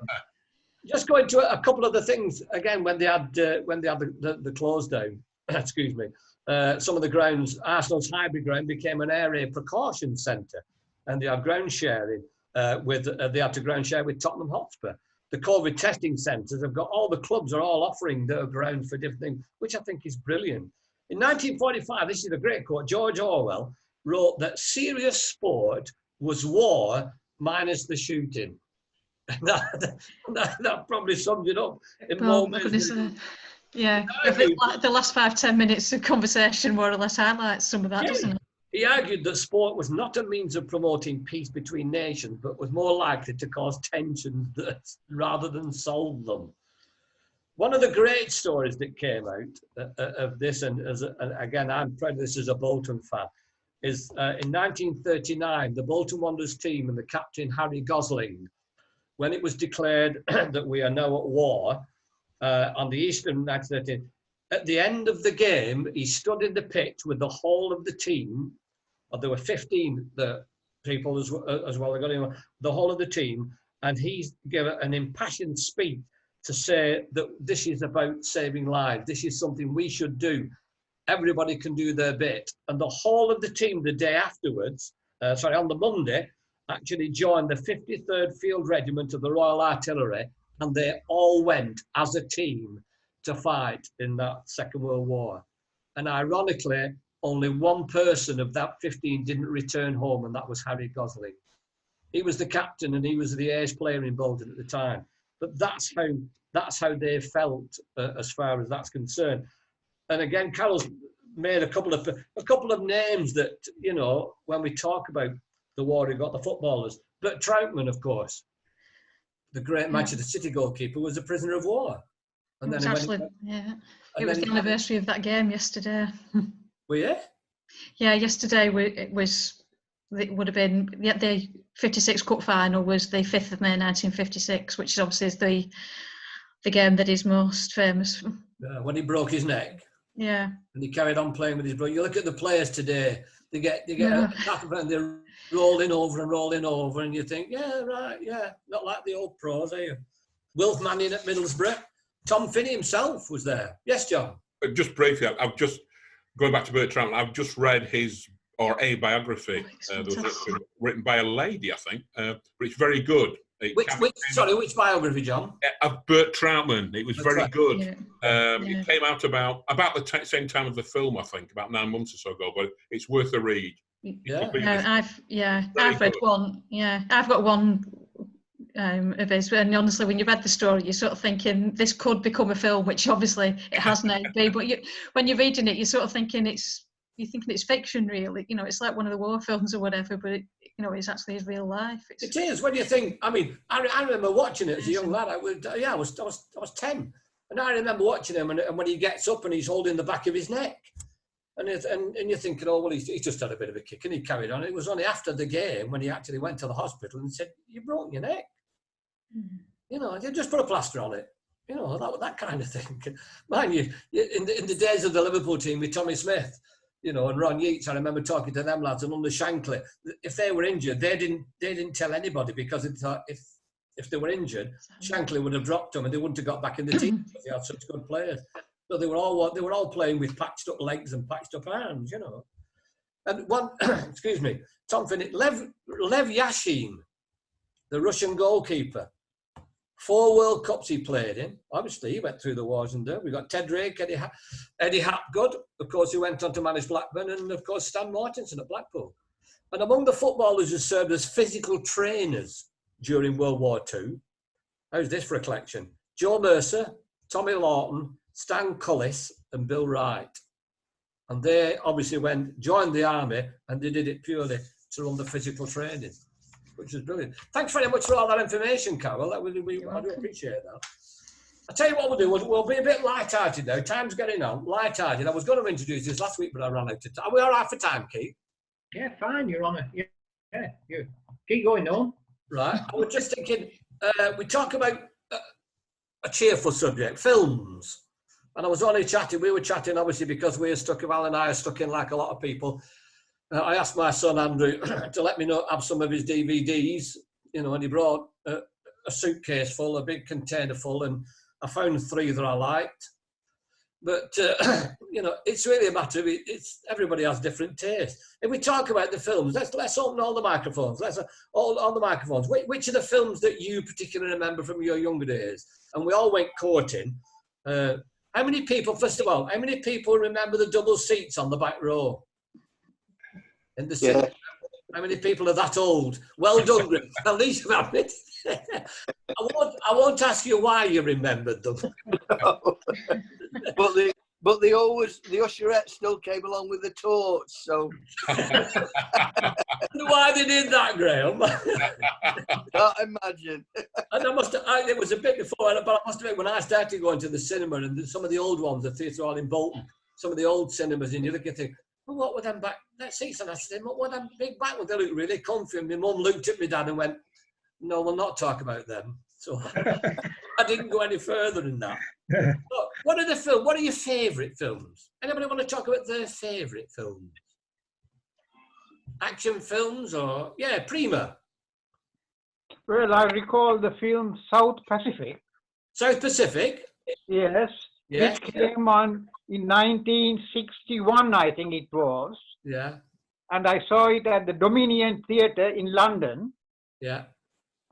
Speaker 1: Just going to a couple of the things again when they had the close down. Excuse me. Some of the grounds, Arsenal's Highbury ground became an area precaution centre, and they had ground sharing they had to ground share with Tottenham Hotspur. The COVID testing centres have got all the clubs are all offering their ground for different things, which I think is brilliant. In 1945, this is a great quote. George Orwell wrote that serious sport was war minus the shooting. that probably sums it up.
Speaker 5: Yeah, the last 5-10 minutes of conversation more or less highlights some of that, doesn't it?
Speaker 1: He argued that sport was not a means of promoting peace between nations, but was more likely to cause tensions rather than solve them. One of the great stories that came out of this, and again, I'm proud of this as a Bolton fan, is in 1939, the Bolton Wanderers team and the captain, Harry Gosling, when it was declared that we are now at war on the Eastern 1913, at the end of the game, he stood in the pitch with the whole of the team. There were 15 people as well. They got him, the whole of the team, and he gave an impassioned speech to say that this is about saving lives. This is something we should do. Everybody can do their bit. And the whole of the team the day afterwards, on the Monday, actually joined the 53rd Field Regiment of the Royal Artillery, and they all went as a team to fight in that Second World War. And ironically, only one person of that 15 didn't return home, and that was Harry Gosling. He was the captain, and he was the ace player in Bolton at the time. But that's how they felt as far as that's concerned. And again, Carol's made a couple of names that when we talk about the war, we've got the footballers. But Troutman, of course, the great Manchester City goalkeeper, was a prisoner of war And
Speaker 5: It
Speaker 1: then
Speaker 5: was
Speaker 1: he went,
Speaker 5: actually, yeah,
Speaker 1: and
Speaker 5: it was
Speaker 1: then
Speaker 5: the
Speaker 1: he-
Speaker 5: anniversary of that game yesterday.
Speaker 1: Were you?
Speaker 5: Yeah, yesterday it would have been the 56 Cup final was the 5th of May 1956, which is obviously the game that he's most famous for.
Speaker 1: When he broke his neck.
Speaker 5: Yeah.
Speaker 1: And he carried on playing with his brother. You look at the players today; they get
Speaker 5: Yeah.
Speaker 1: a tap and they're rolling over, and you think, yeah, right, yeah, not like the old pros, are you? Wilf Mannion at Middlesbrough. Tom Finney himself was there. Yes, John.
Speaker 4: Just briefly, I've just going back to Bert Troutman. I've just read his a biography that was written by a lady, I think, but it's very good.
Speaker 1: Which biography, John?
Speaker 4: Of Bert Troutman. It was very good.
Speaker 5: Yeah.
Speaker 4: It came out about the same time as the film, I think, about 9 months or so ago. But it's worth a read.
Speaker 1: Yeah.
Speaker 5: I've read one. Yeah, I've got one of his, and honestly, when you read the story, you're sort of thinking this could become a film, which obviously it hasn't been. But when you're reading it, you're sort of thinking it's fiction, really. You know, it's like one of the war films or whatever, but it's actually his real life.
Speaker 1: It is. When you think, I mean, I remember watching it as a young lad. I was 10, and I remember watching him, and when he gets up and he's holding the back of his neck, and you're thinking, oh well, he's just had a bit of a kick, and he carried on. It was only after the game when he actually went to the hospital and said, "You broke your neck." You know, they just put a plaster on it. You know, that kind of thing. Mind you, in the days of the Liverpool team with Tommy Smith, you know, and Ron Yeats, I remember talking to them lads, and under Shankly, if they were injured, they didn't tell anybody, because it thought if they were injured, Shankly would have dropped them and they wouldn't have got back in the team because they had such good players. So they were all playing with patched up legs and patched up arms, you know. And one, excuse me, Tom Finney, Lev Yashin, the Russian goalkeeper. 4 World Cups he played in. Obviously, he went through the wars and there. We've got Ted Drake, Eddie Hapgood, of course, who went on to manage Blackburn, and of course, Stan Mortensen at Blackpool. And among the footballers who served as physical trainers during World War II, how's this for a collection? Joe Mercer, Tommy Lawton, Stan Cullis, and Bill Wright. And they obviously joined the army, and they did it purely to run the physical training, which is brilliant. Thanks very much for all that information, Carol. I do appreciate that. I'll tell you what we'll do. We'll be a bit light-hearted now. Time's getting on. Light-hearted. I was going to introduce this last week, but I ran out of time. Are we all right for time, Keith?
Speaker 7: Yeah, fine, Your Honour. Yeah, you keep going on.
Speaker 1: Right. I was just thinking, we talk about a cheerful subject, films. And I was only chatting, we were chatting obviously because Val and I are stuck in like a lot of people. I asked my son Andrew to let me have some of his DVDs, you know, and he brought a suitcase full, a big container full, and I found 3 that I liked. But, you know, it's really a matter of, everybody has different tastes. If we talk about the films, let's open all the microphones. All the microphones. Which are the films that you particularly remember from your younger days? And we all went courting. How many people, first of all, remember the double seats on the back row? In the cinema? How many people are that old? Well done, Griff. At least about it. I won't ask you why you remembered them.
Speaker 10: But the usherette still came along with the torch, so.
Speaker 1: Why they did that, Graham?
Speaker 10: Can't imagine.
Speaker 1: And it was a bit before, but I must admit, when I started going to the cinema, and some of the old ones, the Theatre Hall in Bolton, some of the old cinemas, and you look at it, well, what were them back seats? And I said, what were them big back ones? They look really comfy. And my mum looked at me dad and went, no, we'll not talk about them. So I didn't go any further than that. Look, what are your favourite films? Anybody want to talk about their favourite films? Action films or, Prima?
Speaker 8: Well, I recall the film South Pacific.
Speaker 1: South Pacific?
Speaker 8: Yes.
Speaker 1: Yes.
Speaker 8: Which came on in 1961, I think it was.
Speaker 1: Yeah.
Speaker 8: And I saw it at the Dominion Theatre in London.
Speaker 1: Yeah.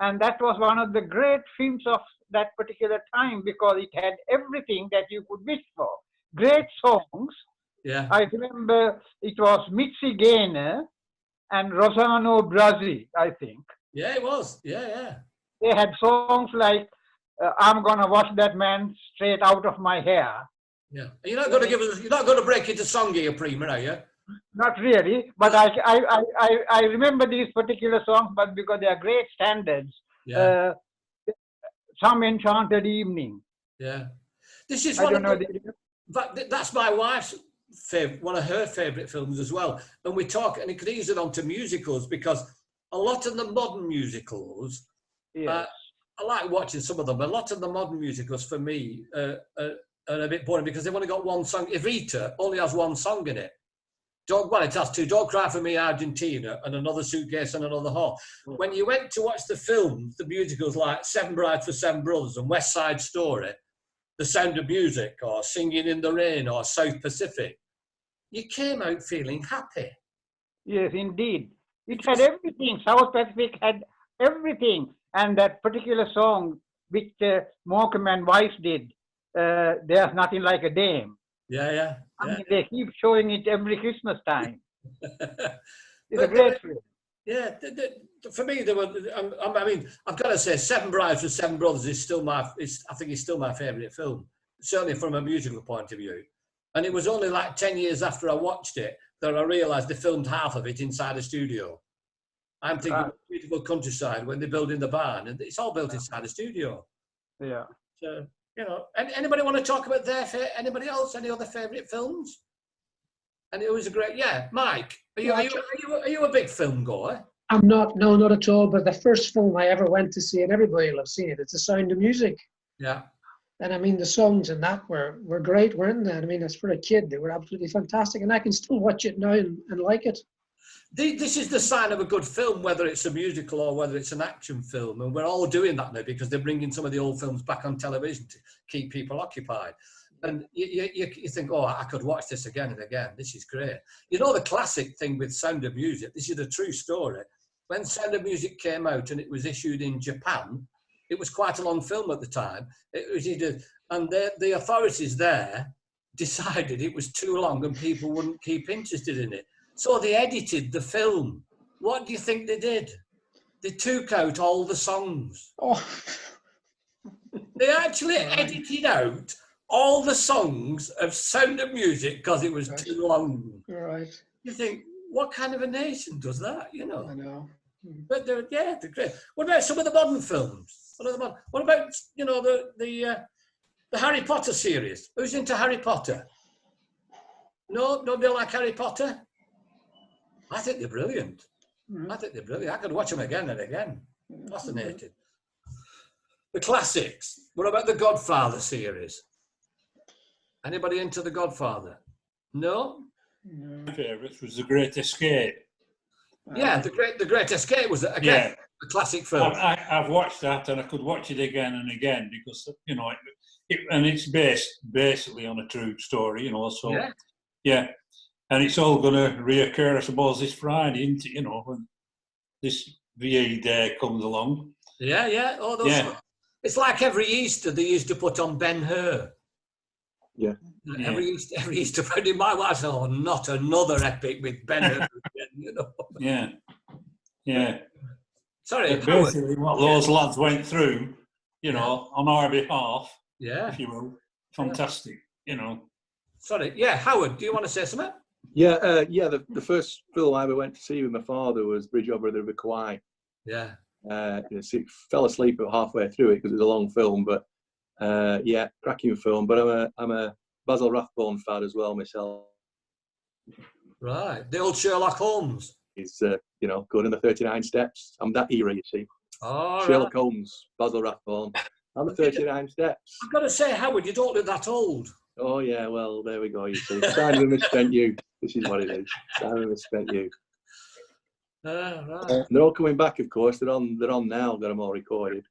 Speaker 8: And that was one of the great films of that particular time because it had everything that you could wish for. Great songs.
Speaker 1: Yeah.
Speaker 8: I remember it was Mitzi Gaynor and Rossano Brazzi, I think.
Speaker 1: Yeah, it was. Yeah.
Speaker 8: They had songs like I'm gonna wash that man straight out of my hair.
Speaker 1: Yeah. You're not going to break into song here, Prima, are you?
Speaker 8: Not really, but I remember these particular songs, but because they are great standards.
Speaker 1: Yeah.
Speaker 8: Some Enchanted Evening.
Speaker 1: Yeah. This is
Speaker 8: I
Speaker 1: one
Speaker 8: don't
Speaker 1: of
Speaker 8: know.
Speaker 1: the, but that's my wife's favorite, one of her favorite films as well. And we talk, and it could ease it on to musicals because a lot of the modern musicals,
Speaker 8: Yes.
Speaker 1: I like watching some of them. A lot of the modern musicals for me are a bit boring because they've only got one song. Evita only has one song in it. It has two. Don't Cry for Me, Argentina, and Another Suitcase and Another Hall. When you went to watch the films, the musicals like Seven Brides for Seven Brothers and West Side Story, The Sound of Music, or Singing in the Rain, or South Pacific, you came out feeling happy.
Speaker 8: Yes, indeed. It had everything. South Pacific had everything. And that particular song, which Morecambe and Weiss did, There's Nothing Like a Dame.
Speaker 1: Yeah.
Speaker 8: I mean, they keep showing it every Christmas time. It's a great film.
Speaker 1: Yeah, for me, there were. I mean, I've got to say, Seven Brides for Seven Brothers is still I think it's still my favourite film, certainly from a musical point of view. And it was only like 10 years after I watched it that I realised they filmed half of it inside a studio. I'm thinking of Beautiful Countryside when they're building the barn, and it's all built inside a studio.
Speaker 8: Yeah.
Speaker 1: So, you know, anybody want to talk about anybody else? Any other favourite films? And it was a great, Mike, are you a big film goer?
Speaker 11: I'm not, no, not at all. But the first film I ever went to see, and everybody will have seen it, it's The Sound of Music.
Speaker 1: Yeah.
Speaker 11: And I mean, the songs in that were great, weren't they? I mean, as for a kid, they were absolutely fantastic. And I can still watch it now and like it.
Speaker 1: This is the sign of a good film, whether it's a musical or whether it's an action film. And we're all doing that now because they're bringing some of the old films back on television to keep people occupied. And you think, oh, I could watch this again and again. This is great. You know, the classic thing with Sound of Music, this is a true story. When Sound of Music came out and it was issued in Japan, it was quite a long film at the time. And the authorities there decided it was too long and people wouldn't keep interested in it. So they edited the film. What do you think they did? They took out all the songs.
Speaker 11: Oh.
Speaker 1: They actually edited out all the songs of Sound of Music because it was too long.
Speaker 11: Right.
Speaker 1: You think, what kind of a nation does that? You know.
Speaker 11: I know.
Speaker 1: But they're great. What about some of the modern films? What about the Harry Potter series? Who's into Harry Potter? No, nobody like Harry Potter. I think they're brilliant. I think they're brilliant. I could watch them again and again. Fascinating. The classics. What about the Godfather series? Anybody into the Godfather? No?
Speaker 9: My favourite was The Great Escape.
Speaker 1: Yeah, the Great Escape was a classic film.
Speaker 9: I've watched that and I could watch it again and again because, you know, and it's based basically on a true story, you know, so yeah. And it's all going to reoccur, I suppose, this Friday, isn't it? You know, when this VE Day comes along.
Speaker 1: Yeah. It's like every Easter they used to put on Ben-Hur.
Speaker 12: Yeah.
Speaker 1: Every Easter, my wife said, "Oh, not another epic with Ben-Hur." You know.
Speaker 9: Yeah.
Speaker 1: Sorry.
Speaker 9: Basically, what those lads went through, you know, on our behalf.
Speaker 1: Yeah.
Speaker 9: If you will, fantastic. You know.
Speaker 1: Sorry. Yeah, Howard, do you want to say something?
Speaker 12: Yeah, the first film I ever went to see with my father was Bridge over the River Kwai.
Speaker 1: Yeah.
Speaker 12: Fell asleep about halfway through it because it was a long film, but cracking film. But I'm a Basil Rathbone fan as well myself.
Speaker 1: Right, the old Sherlock Holmes.
Speaker 12: He's good in the 39 Steps. I'm that era, you see.
Speaker 1: Oh,
Speaker 12: Sherlock Holmes, Basil Rathbone. I'm the 39 Steps.
Speaker 1: I've got to say, Howard, you don't look that old.
Speaker 12: Oh yeah, well there we go. You see, time and misspent youth. This is what it is. Time and misspent youth.
Speaker 1: Right.
Speaker 12: And they're all coming back, of course. They're on now. Got them all recorded.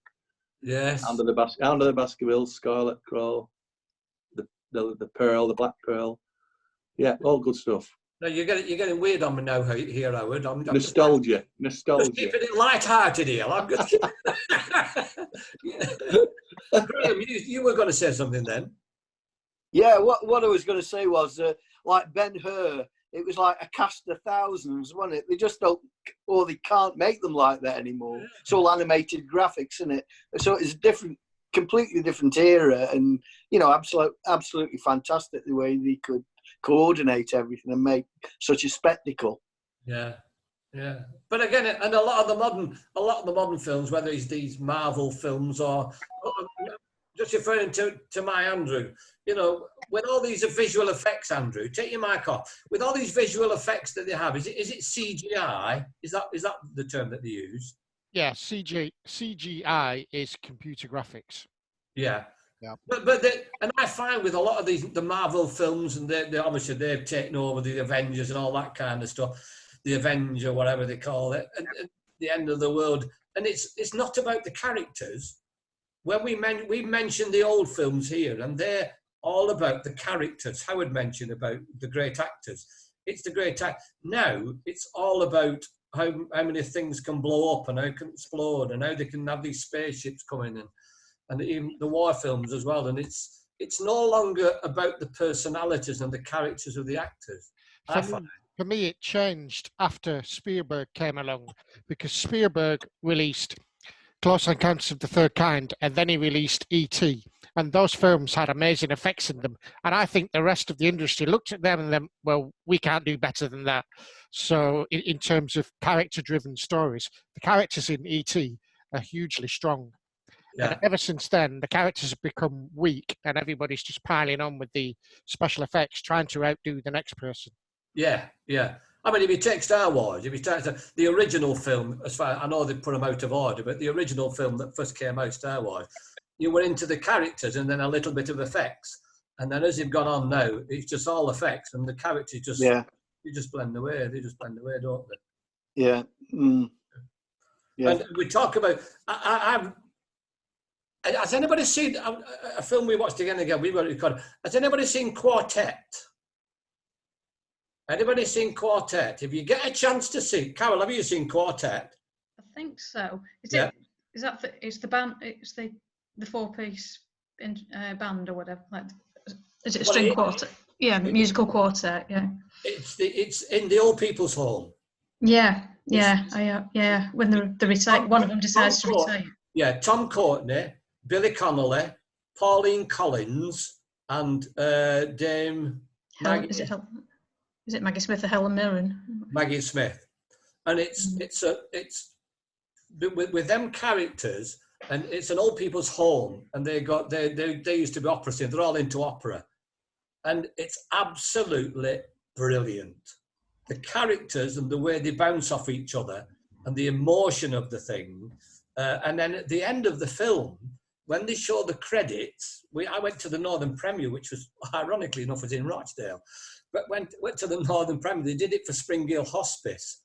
Speaker 1: Yes.
Speaker 12: Under the Baskervilles, Scarlet Crow, the Pearl, the Black Pearl. Yeah, all good stuff.
Speaker 1: No, you're getting weird on me now, here, Howard. I'm
Speaker 12: Nostalgia.
Speaker 1: Just keeping it light-hearted here. I'm just. Graham, you were going to say something then.
Speaker 10: Yeah, what I was going to say was, like Ben-Hur, it was like a cast of thousands, wasn't it? They just don't, or they can't make them like that anymore. It's all animated graphics, isn't it? So it's a completely different era, and you know, absolutely fantastic the way they could coordinate everything and make such a spectacle.
Speaker 1: Yeah. But again, and a lot of the modern films, whether it's these Marvel films or just referring to my Andrew, you know, with all these visual effects, Andrew, take your mic off. With all these visual effects that they have, is it CGI? Is that the term that they use?
Speaker 13: Yeah, CGI is computer graphics.
Speaker 1: Yeah.
Speaker 13: Yeah.
Speaker 1: And I find with a lot of the Marvel films, and they obviously they've taken over the Avengers and all that kind of stuff, the Avenger, whatever they call it, and the end of the world. And it's not about the characters. When we mentioned the old films here, and they're all about the characters. Howard mentioned about the great actors. It's the great act. Now it's all about how many things can blow up and how can explode and how they can have these spaceships coming in. And even the war films as well. And it's no longer about the personalities and the characters of the actors.
Speaker 13: For me, it changed after Spielberg came along, because Spielberg released Close Encounters of the Third Kind, and then he released E.T. And those films had amazing effects in them. And I think the rest of the industry looked at them and then, well, we can't do better than that. So in terms of character-driven stories, the characters in E.T. are hugely strong. Yeah. And ever since then, the characters have become weak and everybody's just piling on with the special effects, trying to outdo the next person.
Speaker 1: Yeah, yeah. I mean, if you take Star Wars, if you take the original film, as far I know they put them out of order, but the original film that first came out, Star Wars, you were into the characters and then a little bit of effects. And then as you've gone on now, it's just all effects and the characters just, you just blend away. They just blend away, don't they?
Speaker 10: Yeah. Mm. Yeah.
Speaker 1: And we talk about, has anybody seen a film we watched again and again? We've got it recorded. Has anybody seen Quartet? Anybody seen Quartet? If you get a chance to see, Carol, have you seen Quartet?
Speaker 5: I think so. Is
Speaker 1: Yeah.
Speaker 5: it? Is that it's the band? It's the four-piece band or whatever. Like, is it a string quartet? Yeah, musical quartet. Yeah.
Speaker 1: It's in the old people's home.
Speaker 5: Yeah, yeah, yeah. When they retire, one of them decides to retire.
Speaker 1: Yeah, Tom Courtenay, Billy Connolly, Pauline Collins, and Dame Maggie.
Speaker 5: Is it Maggie Smith or Helen Mirren?
Speaker 1: Maggie Smith, and it's with them characters, and it's an old people's home, and they used to be opera singers. They're all into opera, and it's absolutely brilliant. The characters and the way they bounce off each other, and the emotion of the thing, and then at the end of the film, when they show the credits, I went to the Northern Premier, which was ironically enough was in Rochdale. But went to the Northern Premier. They did it for Springhill Hospice,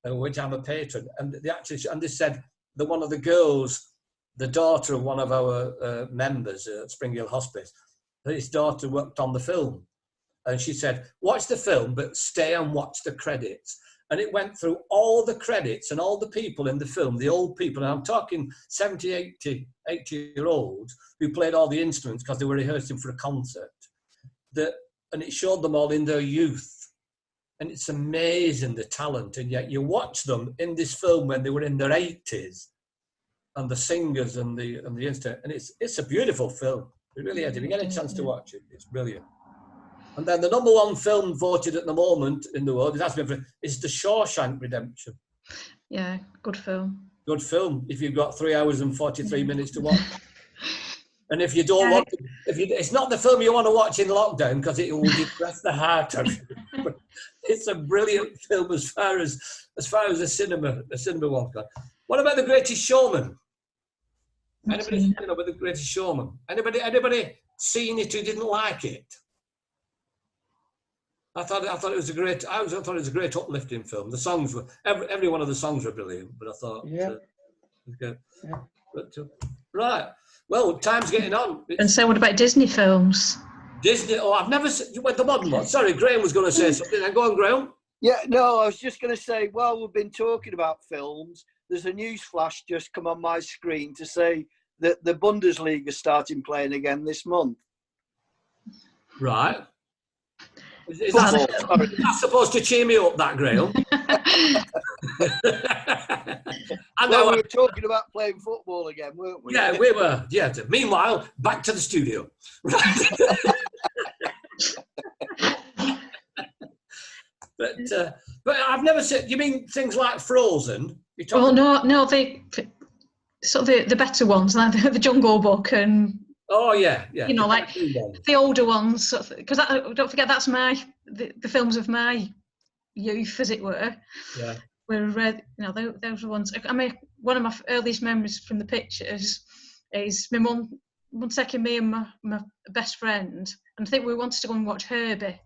Speaker 1: which I'm a patron. And they said that one of the girls, the daughter of one of our members at Springhill Hospice, his daughter worked on the film. And she said, watch the film, but stay and watch the credits. And it went through all the credits and all the people in the film, the old people. And I'm talking 70, 80-year-olds who played all the instruments because they were rehearsing for a concert. And it showed them all in their youth. And it's amazing, the talent. And yet you watch them in this film when they were in their 80s, and the singers and the instrument. And it's a beautiful film. It really is. If you get a chance to watch it, it's brilliant. And then the number one film voted at the moment in the world, is The Shawshank Redemption.
Speaker 5: Yeah, good film.
Speaker 1: Good film, if you've got 3 hours and 43 minutes to watch. And if you don't want to, it's not the film you want to watch in lockdown because it will depress the heart of you. But it's a brilliant film as far as the cinema one's gone. What about The Greatest Showman? Anybody seen about The Greatest Showman? Anybody seen it who didn't like it? I thought it was a great uplifting film. The songs were every one of the songs were brilliant, but I thought right. Well, time's getting on.
Speaker 5: And so what about Disney films?
Speaker 1: Disney, I've never seen, you went the modern one. Sorry, Graham was going to say something. Go on, Graham.
Speaker 10: Yeah, no, I was just going to say, while we've been talking about films, there's a news flash just come on my screen to say that the Bundesliga is starting playing again this month.
Speaker 1: Right. Is that supposed to cheer me up, that, Graham?
Speaker 10: Well, we were talking about playing football again, weren't we?
Speaker 1: Yeah, we were. Yeah. Meanwhile, back to the studio. But I've never seen. You mean things like Frozen?
Speaker 5: Well, no, the better ones, like the Jungle Book and
Speaker 1: Oh yeah, yeah.
Speaker 5: You know,
Speaker 1: The
Speaker 5: like
Speaker 1: cartoon ones.
Speaker 5: the older ones, because don't forget that's the films of my youth, as it were.
Speaker 1: Yeah.
Speaker 5: Were you know, those were ones. I mean, one of my earliest memories from the pictures is my mum taking me and my best friend, and I think we wanted to go and watch Herbie.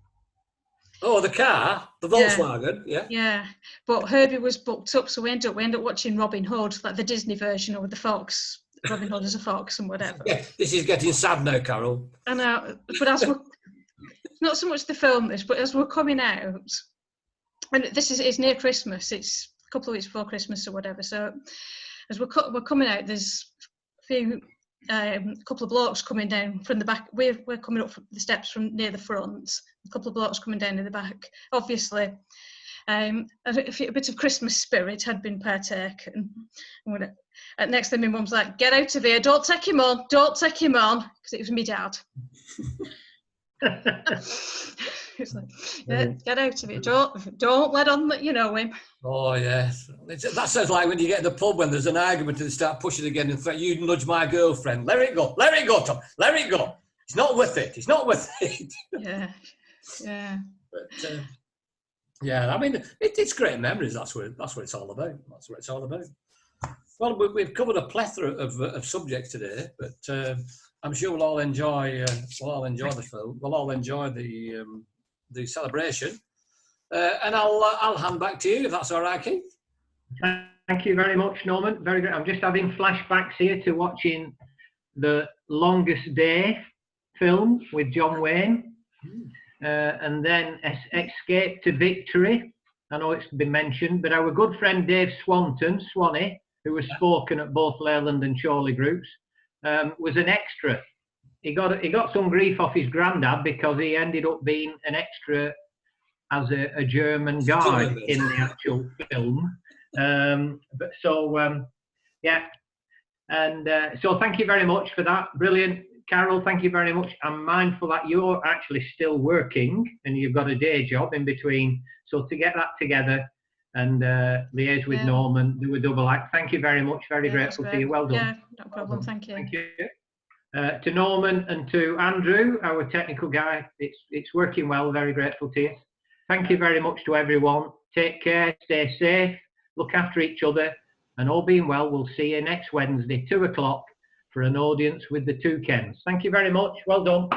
Speaker 1: Oh, the car, the Volkswagen, yeah.
Speaker 5: Yeah, but Herbie was booked up, so we ended up watching Robin Hood, like the Disney version, or with the fox. Robin Hood as a fox and whatever.
Speaker 1: Yeah, this is getting sad now, Carol.
Speaker 5: I know, but as we're not so much the film this, but as we're coming out, and it's near Christmas. It's a couple of weeks before Christmas or whatever. So as we're coming out, there's a couple of blokes coming down from the back. We're coming up the steps from near the front. A couple of blokes coming down in the back. Obviously, a bit of Christmas spirit had been partaken. And next thing, my mum's like, "Get out of here! Don't take him on! Don't take him on!" Because it was me dad. It's like, yeah, get out of it! Don't let on that you know him.
Speaker 1: Oh yes, that sounds like when you get in the pub when there's an argument and they start pushing again and threat. You nudge my girlfriend. Let it go, Tom. Let it go. It's not worth it. It's not worth it.
Speaker 5: Yeah, yeah.
Speaker 1: But yeah, I mean, it's great memories. That's what it's all about. That's what it's all about. Well, we've covered a plethora of subjects today, but I'm sure we'll all enjoy. The film. We'll all enjoy the celebration. And I'll hand back to you if that's all right, Keith.
Speaker 7: Thank you very much, Norman. Very good. I'm just having flashbacks here to watching the Longest Day film with John Wayne, and then Escape to Victory. I know it's been mentioned, but our good friend Dave Swanee, who was spoken at both Leyland and Chorley groups, was an extra. He got some grief off his granddad because he ended up being an extra as a German guy in the actual film. Yeah. And so thank you very much for that. Brilliant. Carol, thank you very much. I'm mindful that you're actually still working and you've got a day job in between. So to get that together and liaise with Norman, do a double act. Thank you very much. Very grateful to you. Well done.
Speaker 5: Yeah, no problem. Thank you.
Speaker 7: Thank you. To Norman and to Andrew, our technical guy, it's working well. Very grateful to you. Thank you very much to everyone. Take care, stay safe, look after each other, and all being well, we'll see you next Wednesday, 2 o'clock, for an audience with the two Kens. Thank you very much. Well done.